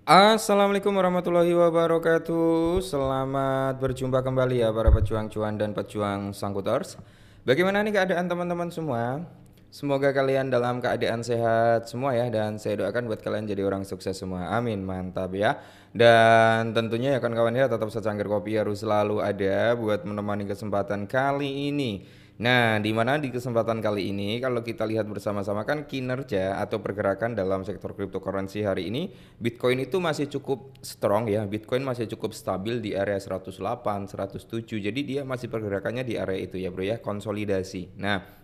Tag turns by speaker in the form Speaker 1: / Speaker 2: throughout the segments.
Speaker 1: Assalamualaikum warahmatullahi wabarakatuh. Selamat berjumpa kembali ya para pejuang cuan dan pejuang sangkuters. Bagaimana nih keadaan teman-teman semua? Semoga kalian dalam keadaan sehat semua ya, dan saya doakan buat kalian jadi orang sukses semua. Amin, mantap ya. Dan tentunya ya kawan-kawan ya, tetap secangkir kopi harus selalu ada buat menemani kesempatan kali ini. Nah, di mana di kesempatan kali ini kalau kita lihat bersama-sama kan kinerja atau pergerakan dalam sektor cryptocurrency hari ini, Bitcoin itu masih cukup strong ya. Bitcoin masih cukup stabil di area 108, 107. Jadi dia masih pergerakannya di area itu ya, Bro ya, konsolidasi. Nah,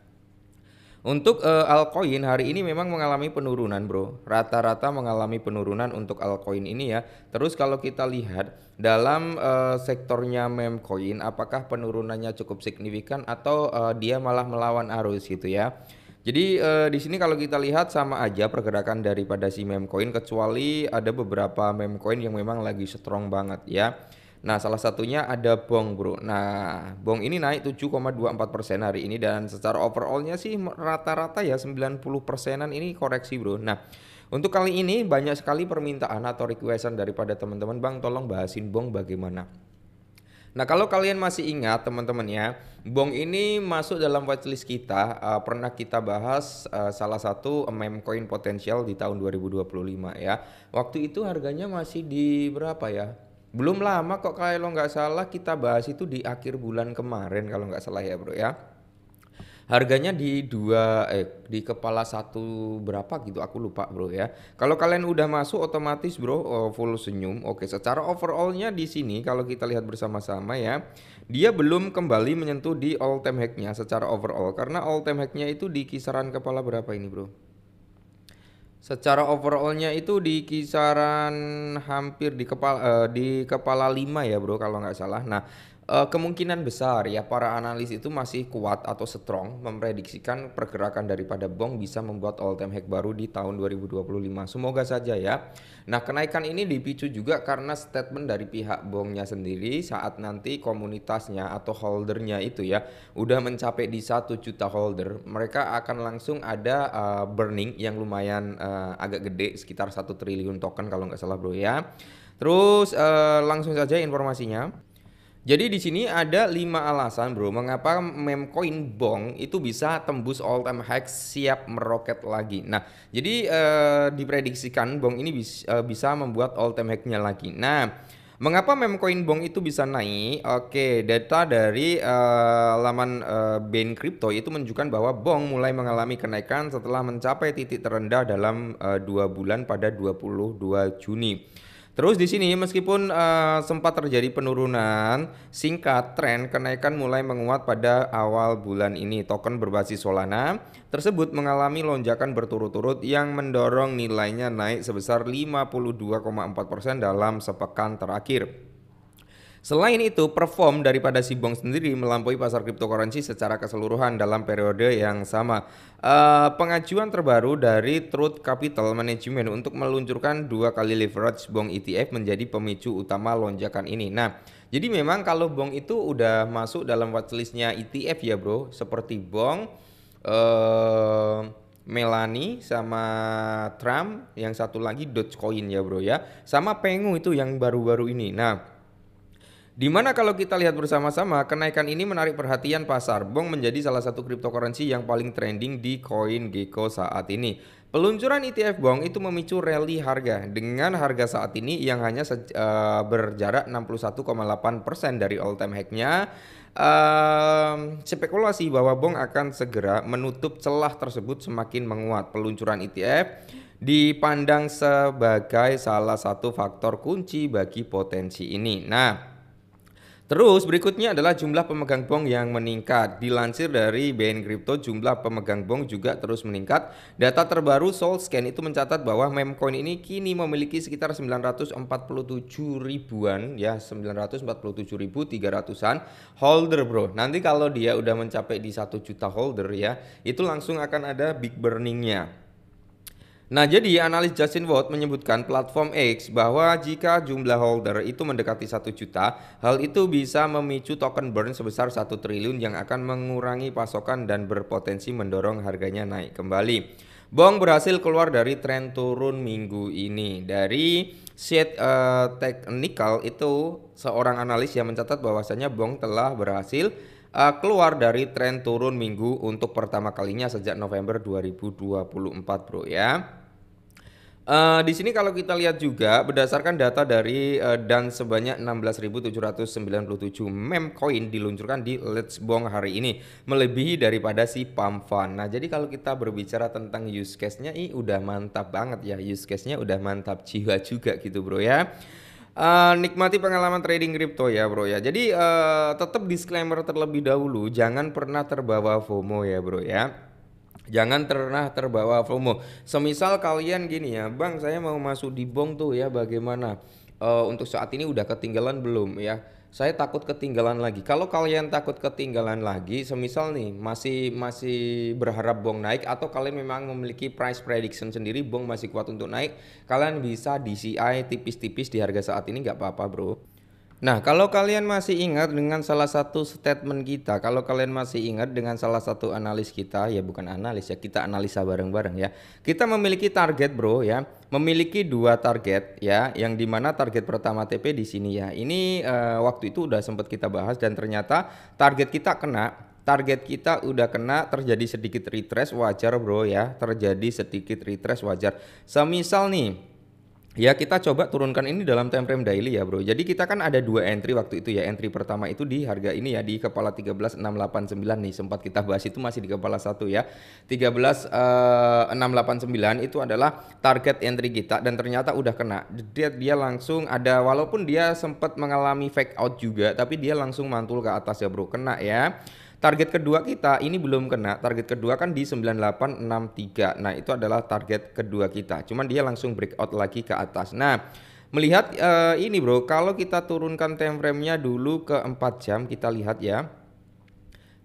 Speaker 1: untuk altcoin hari ini memang mengalami penurunan, Bro. Rata-rata mengalami penurunan untuk altcoin ini ya. Terus kalau kita lihat dalam sektornya memcoin, apakah penurunannya cukup signifikan atau dia malah melawan arus gitu ya. Jadi di sini kalau kita lihat sama aja pergerakan daripada si memcoin, kecuali ada beberapa memcoin yang memang lagi strong banget ya. Nah, salah satunya ada Bong, Bro. Nah, Bong ini naik 7,24% hari ini, dan secara overallnya sih rata-rata ya 90 persenan ini koreksi, Bro. Nah, untuk kali ini banyak sekali permintaan atau requestan daripada teman-teman, Bang, tolong bahasin Bong bagaimana. Nah, kalau kalian masih ingat teman-teman ya, Bong ini masuk dalam watchlist kita, pernah kita bahas salah satu meme coin potensial di tahun 2025 ya. Waktu itu harganya masih di berapa ya? Belum lama kok, kalau nggak salah kita bahas itu di akhir bulan kemarin kalau nggak salah ya, Bro ya. Harganya di kepala satu berapa gitu, aku lupa, Bro ya. Kalau kalian udah masuk otomatis, Bro, full senyum. Oke, secara overallnya di sini kalau kita lihat bersama-sama ya, dia belum kembali menyentuh di all time high-nya secara overall, karena all time high-nya itu di kisaran kepala berapa ini, Bro? Secara overallnya itu di kisaran hampir di kepala 5 ya, Bro, kalau nggak salah. Nah, kemungkinan besar ya para analis itu masih kuat atau strong memprediksikan pergerakan daripada Bong bisa membuat all time high baru di tahun 2025. Semoga saja ya. Nah, kenaikan ini dipicu juga karena statement dari pihak Bongnya sendiri saat nanti komunitasnya atau holdernya itu ya udah mencapai di 1 juta holder, mereka akan langsung ada burning yang lumayan agak gede, sekitar 1 triliun token kalau nggak salah, Bro ya. Terus langsung saja informasinya. Jadi di sini ada 5 alasan, Bro, mengapa meme coin Bong itu bisa tembus all time high siap meroket lagi. Nah, jadi diprediksikan Bong ini bisa membuat all time high-nya lagi. Nah, mengapa meme coin Bong itu bisa naik? Oke, data dari laman Bain Crypto itu menunjukkan bahwa Bong mulai mengalami kenaikan setelah mencapai titik terendah dalam 2 bulan pada 22 Juni. Terus di sini meskipun sempat terjadi penurunan singkat, tren kenaikan mulai menguat pada awal bulan ini. Token berbasis Solana tersebut mengalami lonjakan berturut-turut yang mendorong nilainya naik sebesar 52,4% dalam sepekan terakhir. Selain itu, perform daripada si Bong sendiri melampaui pasar cryptocurrency secara keseluruhan dalam periode yang sama. Pengajuan terbaru dari Truth Capital Management untuk meluncurkan 2 kali leverage Bong ETF menjadi pemicu utama lonjakan ini. Nah, jadi memang kalau Bong itu udah masuk dalam watchlistnya ETF ya, Bro, seperti Bong, eh Melani sama Trump, yang satu lagi Dogecoin ya, Bro ya, sama Pengu itu yang baru-baru ini. Nah, di mana kalau kita lihat bersama-sama, kenaikan ini menarik perhatian pasar. Bong menjadi salah satu cryptocurrency yang paling trending di CoinGecko saat ini. Peluncuran ETF Bong itu memicu rally harga dengan harga saat ini yang hanya berjarak 61,8% dari all time high-nya. Spekulasi bahwa Bong akan segera menutup celah tersebut semakin menguat. Peluncuran ETF dipandang sebagai salah satu faktor kunci bagi potensi ini. Nah, terus berikutnya adalah jumlah pemegang Bong yang meningkat. Dilansir dari Bain Crypto, jumlah pemegang Bong juga terus meningkat. Data terbaru SoulScan itu mencatat bahwa meme coin ini kini memiliki sekitar 947 ribuan ya, 947.300-an holder, Bro. Nanti kalau dia udah mencapai di 1 juta holder ya, itu langsung akan ada big burningnya. Nah, jadi analis Justin Watt menyebutkan platform X bahwa jika jumlah holder itu mendekati 1 juta, hal itu bisa memicu token burn sebesar 1 triliun yang akan mengurangi pasokan dan berpotensi mendorong harganya naik kembali. Bong berhasil keluar dari tren turun minggu ini. Dari sheet technical itu seorang analis yang mencatat bahwasanya Bong telah berhasil keluar dari tren turun minggu untuk pertama kalinya sejak November 2024 bro ya. Di sini kalau kita lihat juga berdasarkan data dari dan sebanyak 16.797 meme coin diluncurkan di Let's Bong hari ini, melebihi daripada si pump fund. Nah, jadi kalau kita berbicara tentang use case-nya ini udah mantap banget ya, use case-nya udah mantap jiwa juga gitu bro ya. Nikmati pengalaman trading kripto ya bro ya. Jadi tetap disclaimer terlebih dahulu, jangan pernah terbawa FOMO ya bro ya. Jangan pernah terbawa FOMO. Semisal kalian gini ya, Bang, saya mau masuk di Bong tuh ya, bagaimana? Untuk saat ini udah ketinggalan belum ya? Saya takut ketinggalan lagi. Kalau kalian takut ketinggalan lagi, semisal nih masih berharap Bong naik atau kalian memang memiliki price prediction sendiri, Bong masih kuat untuk naik, kalian bisa DCI tipis-tipis di harga saat ini nggak apa-apa, bro. Nah, kalau kalian masih ingat dengan salah satu statement kita, kalau kalian masih ingat dengan salah satu analis kita, ya bukan analis ya, kita analisa bareng-bareng ya. Kita memiliki target bro ya, memiliki dua target ya, yang dimana target pertama TP di sini ya. Ini waktu itu udah sempat kita bahas dan ternyata target kita kena. Target kita udah kena, terjadi sedikit retrace wajar bro ya, terjadi sedikit retrace wajar. Semisal nih, ya kita coba turunkan ini dalam time frame daily ya bro. Jadi kita kan ada dua entry waktu itu ya. Entry pertama itu di harga ini ya, di kepala 13.689 nih. Sempat kita bahas itu masih di kepala 1 ya. 13.689 itu adalah target entry kita dan ternyata udah kena. Dia langsung ada, walaupun dia sempat mengalami fake out juga, tapi dia langsung mantul ke atas ya bro. Kena ya. Target kedua kita ini belum kena. Target kedua kan di 9863. Nah, itu adalah target kedua kita. Cuman dia langsung breakout lagi ke atas. Nah, melihat ini bro, kalau kita turunkan time frame-nya dulu ke 4 jam, kita lihat ya.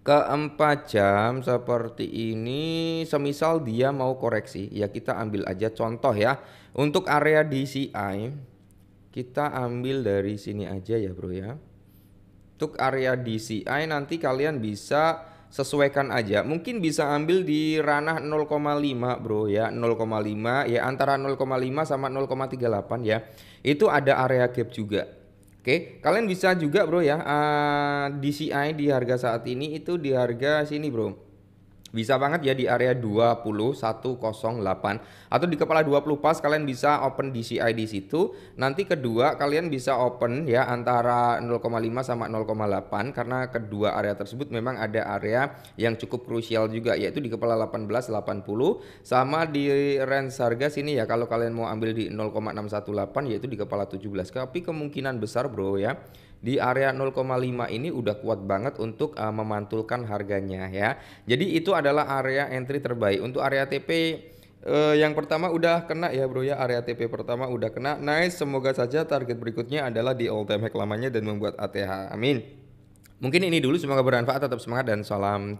Speaker 1: Ke 4 jam seperti ini, semisal dia mau koreksi, ya kita ambil aja contoh ya. Untuk area DCI, kita ambil dari sini aja ya bro ya. Untuk area DCI nanti kalian bisa sesuaikan aja, mungkin bisa ambil di ranah 0,5 bro ya, 0,5 ya, antara 0,5 sama 0,38 ya, itu ada area gap juga. Oke, kalian bisa juga bro ya, DCI di harga saat ini itu di harga sini bro, bisa banget ya di area 20108 atau di kepala 20 pas kalian bisa open DCI di situ. Nanti kedua kalian bisa open ya antara 0,5 sama 0,8 karena kedua area tersebut memang ada area yang cukup krusial juga, yaitu di kepala 1880 sama di range harga sini ya. Kalau kalian mau ambil di 0,618 yaitu di kepala 17. Tapi kemungkinan besar bro ya, di area 0,5 ini udah kuat banget untuk memantulkan harganya ya. Jadi itu adalah area entry terbaik. Untuk area TP yang pertama udah kena ya bro ya, area TP pertama udah kena. Nice, semoga saja target berikutnya adalah di all time high lamanya dan membuat ATH. Amin. Mungkin ini dulu, semoga bermanfaat, tetap semangat dan salam